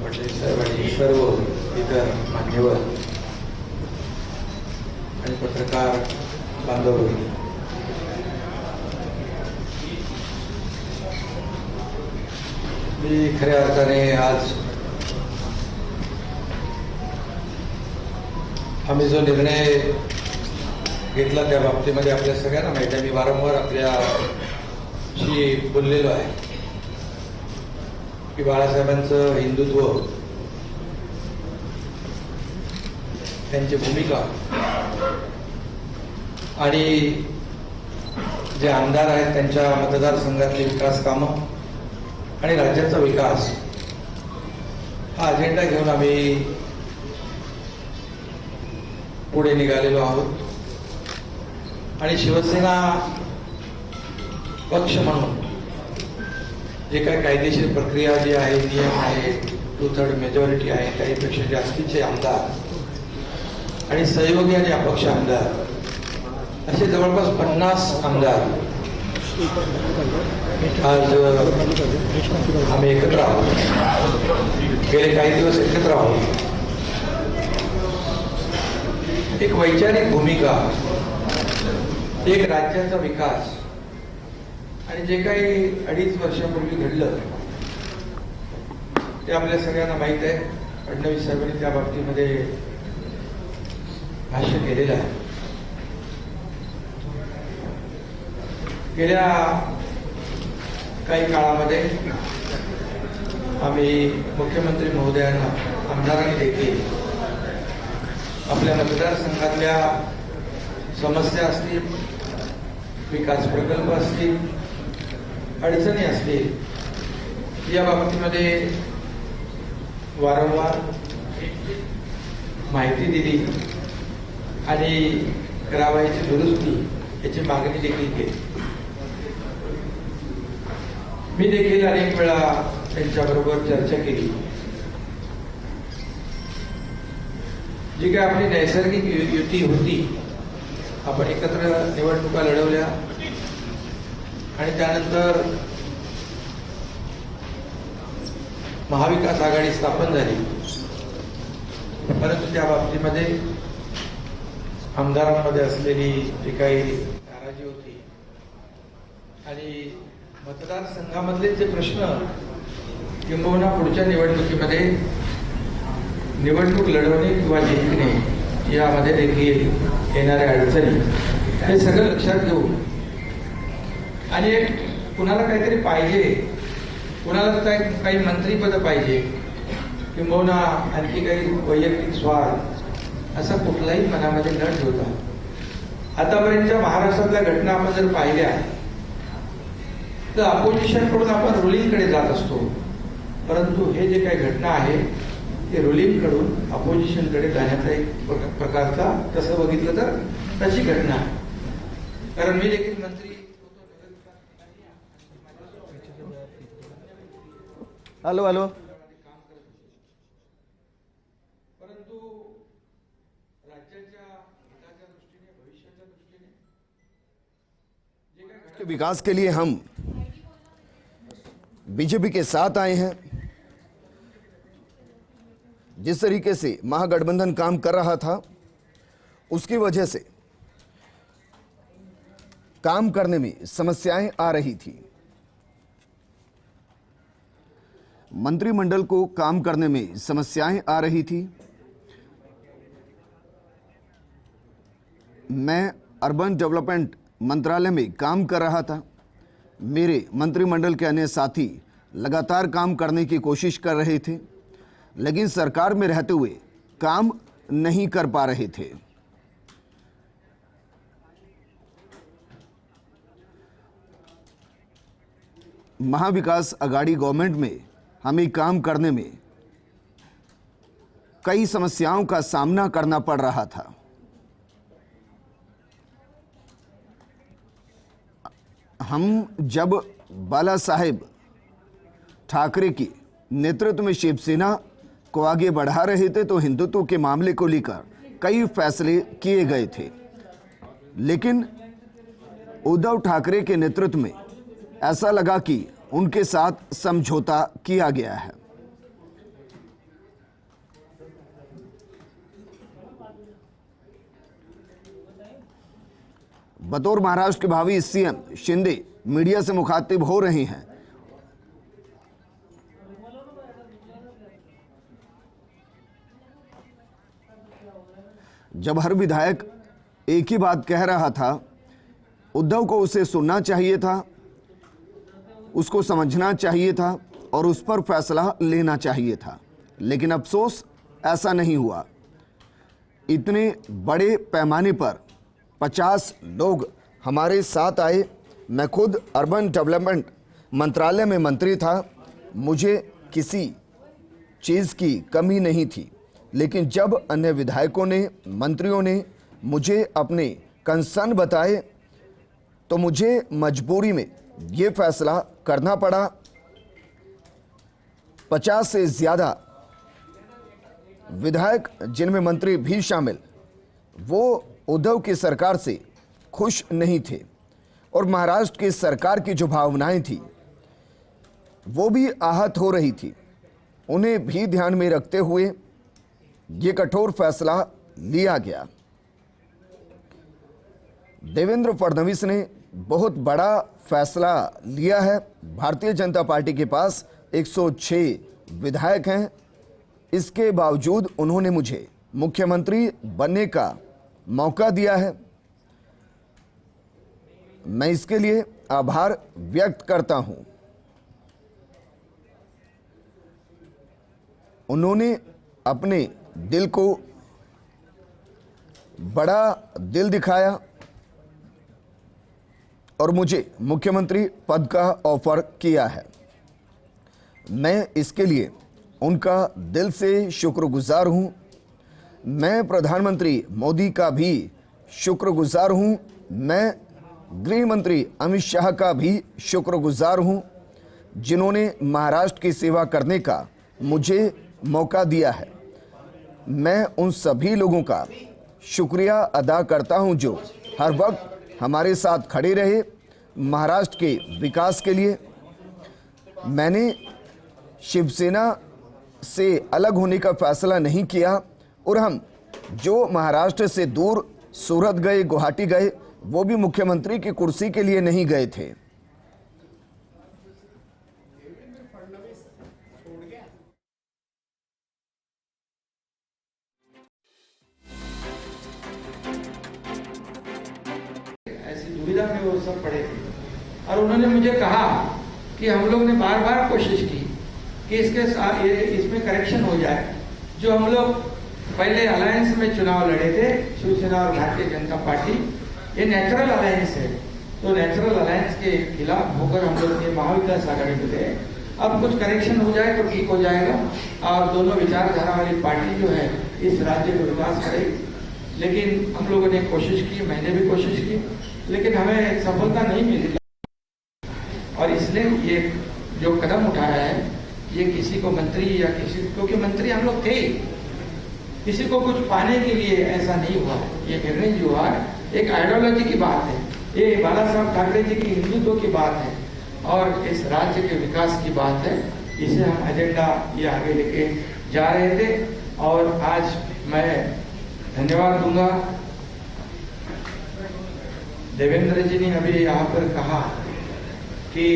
पटेल साहेब आणि सर्व इतर मान्यवर आणि पत्रकार बांधव भगिनी, मी खऱ्या अर्थाने आज आम्ही जो निर्णय घेतला त्या बाबतीमध्ये आपल्या सगळ्यांना माहिती आहे. मी वारंवार आपल्याशी बोललेलो आहे की बाळासाहेबांचं हिंदुत्व, त्यांची भूमिका आणि जे आमदार आहेत त्यांच्या मतदारसंघातली विकास कामं आणि राज्याचा विकास हा अजेंडा घेऊन आम्ही पुढे निघालेलो आहोत. आणि शिवसेना पक्ष म्हणून जे काही कायदेशीर प्रक्रिया जी आहे, नियम आहे, 2/3 मेजॉरिटी आहे, त्याहीपेक्षा जास्तीचे आमदार आणि सहयोगी आणि अपक्ष आमदार असे जवळपास 50 आमदार आज आम्ही एकत्र आहोत. गेले काही दिवस एकत्र आहोत. एक वैचारिक भूमिका, एक राज्याचा विकास आणि जे काही 2.5 वर्षापूर्वी घडलं ते आपल्या सगळ्यांना माहीत आहे. फडणवीस साहेबांनी त्या बाबतीमध्ये भाष्य केलेलं आहे. गेल्या काही काळामध्ये आम्ही मुख्यमंत्री महोदयांना, आमदारांनी देखील आपल्या मतदारसंघातल्या समस्या असतील, विकास प्रकल्प असतील, अडचणी असतील, या बाबतीमध्ये वारंवार माहिती दिली आणि करावयाची दुरुस्ती याची मागणी देखील केली. मी देखील अनेक वेळा त्यांच्याबरोबर चर्चा केली. जी काय आपली नैसर्गिक युती होती, आपण एकत्र निवडणुका लढवल्या आणि त्यानंतर महाविकास आघाडी स्थापन झाली. परंतु त्या बाबतीमध्ये आमदारांमध्ये असलेली जी काही नाराजी होती आणि मतदारसंघामधले जे प्रश्न किंबहुना पुढच्या निवडणुकीमध्ये निवडणूक लढवणे किंवा जिंकणे यामध्ये देखील येणाऱ्या अडचणी, हे सगळं लक्षात घेऊन आणि कुणाला काहीतरी पाहिजे, कुणाला काही मंत्रीपद पाहिजे किंबहुना आणखी काही वैयक्तिक स्वार्थ असा कुठलाही मनामध्ये न ठेवता आतापर्यंतच्या महाराष्ट्रातल्या घटना आपण जर पाहिल्या तर अपोजिशन कडून आपण रुलिंग कडे जात असतो. परंतु हे जे काही घटना आहे ते रुलिंग कडून अपोजिशन कडे जाण्याचा एक प्रकारचा, तसं बघितलं तर तशी घटना आहे. कारण मी देखील मंत्री, हॅलो हॅलो परंतु राज्याच्या हिताच्या दृष्टीने, भविष्याच्या दृष्टीने जे काही के विकास के लिए हम बीजेपी के साथ आए हैं. जिस तरीके से महागठबंधन काम कर रहा था उसकी वजह से काम करने में समस्याएं आ रही थी. मंत्रिमंडल को काम करने में समस्याएं आ रही थी. मैं अर्बन डेवलपमेंट मंत्रालय में काम कर रहा था. मेरे मंत्रिमंडल के अन्य साथी लगातार काम करने की कोशिश कर रहे थे, लेकिन सरकार में रहते हुए काम नहीं कर पा रहे थे. महाविकास आघाड़ी गवर्नमेंट में हमें काम करने में कई समस्याओं का सामना करना पड़ रहा था. हम जब बाला साहेब ठाकरे के नेतृत्व में शिवसेना को आगे बढ़ा रहे थे तो हिंदुत्व के मामले को लेकर कई फैसले किए गए थे, लेकिन उद्धव ठाकरे के नेतृत्व में ऐसा लगा कि उनके साथ समझौता किया गया है. बतौर महाराष्ट्र के भावी सीएम शिंदे मीडिया से मुखातिब हो रहे हैं। जब हर विधायक एक ही बात कह रहा था, उद्धव को उसे सुनना चाहिए था, उसको समझना चाहिए था और उस पर फैसला लेना चाहिए था। लेकिन अफसोस ऐसा नहीं हुआ। इतने बड़े पैमाने पर 50 लोग हमारे साथ आए। मैं खुद अर्बन डेवलपमेंट मंत्रालय में मंत्री था, मुझे किसी चीज़ की कमी नहीं थी। लेकिन जब अन्य विधायकों ने, मंत्रियों ने मुझे अपने कंसर्न बताए तो मुझे मजबूरी में ये फैसला करना पड़ा। 50 से ज़्यादा विधायक, जिनमें मंत्री भी शामिल, वो उद्धव की सरकार से खुश नहीं थे और महाराष्ट्र की सरकार की जो भावनाएं थी वो भी आहत हो रही थी। उन्हें भी ध्यान में रखते हुए ये कठोर फैसला लिया गया। देवेंद्र फडणवीस ने बहुत बड़ा फैसला लिया है। भारतीय जनता पार्टी के पास 106 विधायक हैं। इसके बावजूद उन्होंने मुझे मुख्यमंत्री बनने का मौका दिया है। मैं इसके लिए आभार व्यक्त करता हूं। उन्होंने अपने दिल को बड़ा दिल दिखाया और मुझे मुख्यमंत्री पद का ऑफर किया है। मैं इसके लिए उनका दिल से शुक्रगुजार हूं। मैं प्रधानमंत्री मोदी का भी शुक्रगुजार हूं। मैं गृह मंत्री अमित शाह का भी शुक्रगुजार हूं, जिन्होंने महाराष्ट्र की सेवा करने का मुझे मौका दिया है। मैं उन सभी लोगों का शुक्रिया अदा करता हूं जो हर वक्त हमारे साथ खड़े रहे महाराष्ट्र के विकास के लिए। मैंने शिवसेना से अलग होने का फैसला नहीं किया और हम जो महाराष्ट्र से दूर सूरत गए, गुवाहाटी गए, वो भी मुख्यमंत्री की कुर्सी के लिए नहीं गए थे। ऐसी दुविधा में वो सब पड़े थे और उन्होंने मुझे कहा कि हम लोग ने बार बार कोशिश की कि इसमें करेक्शन हो जाए। जो हम लोग पहले अलायंस में चुनाव लड़े थे, शिवसेना और भारतीय जनता पार्टी, ये नेचुरल अलायंस है, तो नेचुरल अलायंस के खिलाफ होकर हम लोग ये महाविकास आघाड़ी में थे। अब कुछ करेक्शन हो जाए तो ठीक हो जाएगा और दोनों विचारधारा वाली पार्टी जो है इस राज्य को विकास करेगी। लेकिन हम लोगों ने कोशिश की, मैंने भी कोशिश की, लेकिन हमें सफलता नहीं मिली और इसलिए ये जो कदम उठाया है ये किसी को मंत्री या किसी, क्योंकि मंत्री हम लोग थे, किसी को कुछ पाने के लिए ऐसा नहीं हुआ। ये निर्णय जो हुआ एक आइडियोलॉजी की बात है, ये बाला साहब ठाकरे जी की हिंदुत्व की बात है और इस राज्य के विकास की बात है। इसे हम एजेंडा ये आगे लेके जा रहे थे और आज मैं धन्यवाद दूंगा। देवेंद्र जी ने अभी यहाँ पर कहा कि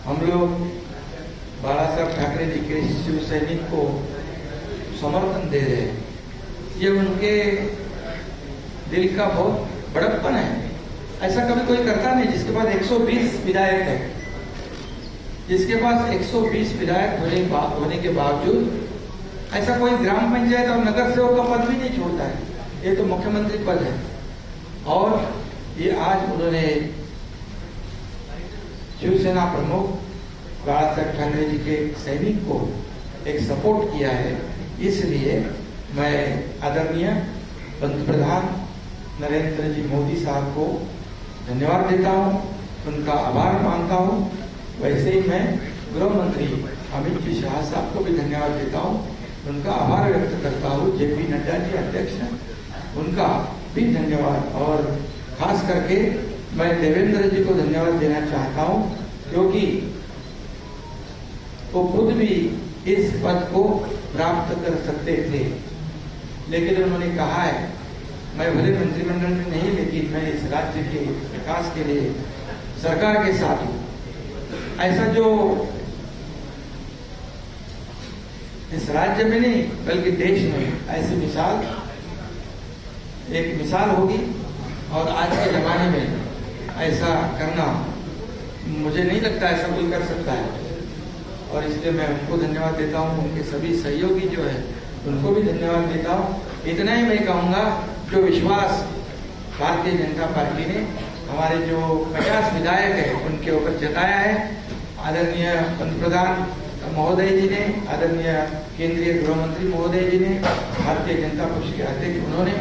हम लोग बाला साहब ठाकरे जी के शिव सैनिक को समर्थन दे रहे हैं। ये उनके दिल का बहुत बड़प्पन है। ऐसा कभी कोई करता नहीं जिसके पास 120 विधायक है, जिसके पास 120 विधायक होने के बावजूद ऐसा कोई ग्राम पंचायत और नगर सेवक का पद भी नहीं छोड़ता है। ये तो मुख्यमंत्री पद है और ये आज उन्होंने शिवसेना प्रमुख बाला साहब ठाकरे जी के सैनिक को एक सपोर्ट किया है। इसलिए मैं आदरणीय पंतप्रधान नरेंद्र जी मोदी साहब को धन्यवाद देता हूं, उनका आभार मानता हूं। वैसे ही मैं गृह मंत्री अमित जी शाह साहब को भी धन्यवाद देता हूं, उनका आभार व्यक्त करता हूं। जेपी नड्डा जी अध्यक्ष हैं, उनका भी धन्यवाद और खास करके मैं देवेंद्र जी को धन्यवाद देना चाहता हूं क्योंकि वो खुद भी इस पद को प्राप्त कर सकते थे, लेकिन उन्होंने कहा है मैं भले मंत्रिमंडल में नहीं, लेकिन मैं इस राज्य के विकास के लिए सरकार के साथ हूं। ऐसा जो इस राज्य में नहीं बल्कि देश में ऐसी एक मिसाल होगी, और आज के जमाने में ऐसा करना मुझे नहीं लगता ऐसा कोई कर सकता है। और इसलिए मैं उनको धन्यवाद देता हूं, उनके सभी सहयोगी जो है उनको भी धन्यवाद देता हूं। इतना ही मैं कहूंगा, जो विश्वास भारतीय जनता पार्टी ने हमारे जो 50 विधायक है उनके ऊपर जताया है, आदरणीय पंतप्रधान महोदय जी ने, आदरणीय केंद्रीय गृह मंत्री महोदय जी ने, भारतीय जनता पक्ष के अध्यक्ष, उन्होंने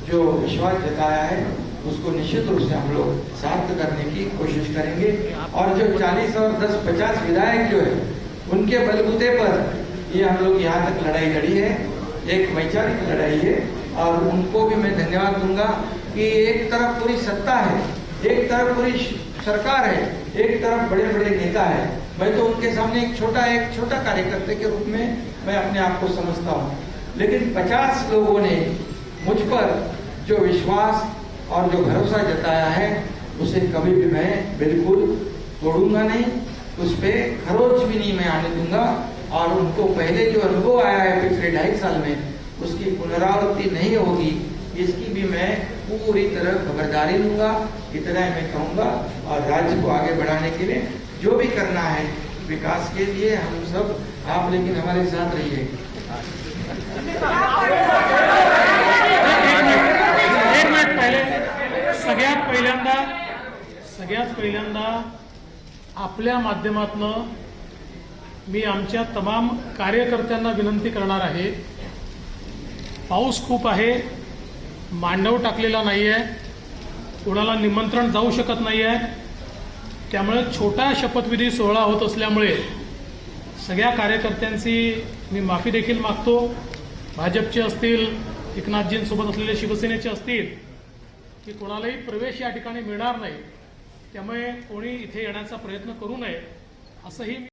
जो विश्वास जताया है उसको निश्चित रूप से हम लोग सार्थ करने की कोशिश करेंगे। और जो 40 और 10-50 विधायक जो है उनके बलबूते पर ये हम लोग यहाँ तक लड़ाई लड़ी है, एक वैचारिक लड़ाई है। और उनको भी मैं धन्यवाद दूंगा कि एक तरफ पूरी सत्ता है, एक तरफ पूरी सरकार है, एक तरफ बड़े बड़े नेता है। मैं तो उनके सामने एक छोटा कार्यकर्ता के रूप में मैं अपने आप को समझता हूँ, लेकिन 50 लोगों ने मुझ पर जो विश्वास और जो भरोसा जताया है उसे कभी भी मैं बिल्कुल तोड़ूंगा नहीं, उस पर खरोच भी नहीं मैं आने दूंगा। और उनको पहले जो अनुभव आया है पिछले 2.5 साल में, उसकी पुनरावृत्ति नहीं होगी, इसकी भी मैं पूरी तरह खबरदारी लूंगा। इतना ही मैं कहूंगा। और राज्य को आगे बढ़ाने के लिए जो भी करना है विकास के लिए हम सब, आप लेकिन हमारे साथ रहिए। एक मिनिट पहिले सगळ्यात पहिल्यांदा आपल्या माध्यमातून मी आमच्या तमाम कार्यकर्त्यांना विनंती करणार आहे, पाऊस खूप आहे, मांडव टाकलेला नाही आहे, कोणाला निमंत्रण जाऊ शकत नाही आहे, त्यामुळे छोटा शपथविधी सोहळा होत असल्यामुळे सगळ्या कार्यकर्त्यांची मी माफी देखील मागतो। भाजपचे असतील, एकनाथजींसोबत असलेले शिवसेनेचे असतील, की कोणालाही प्रवेश या ठिकाणी मिळणार नाही, त्यामुळे कोणी इथे येण्याचा प्रयत्न करू नये असंही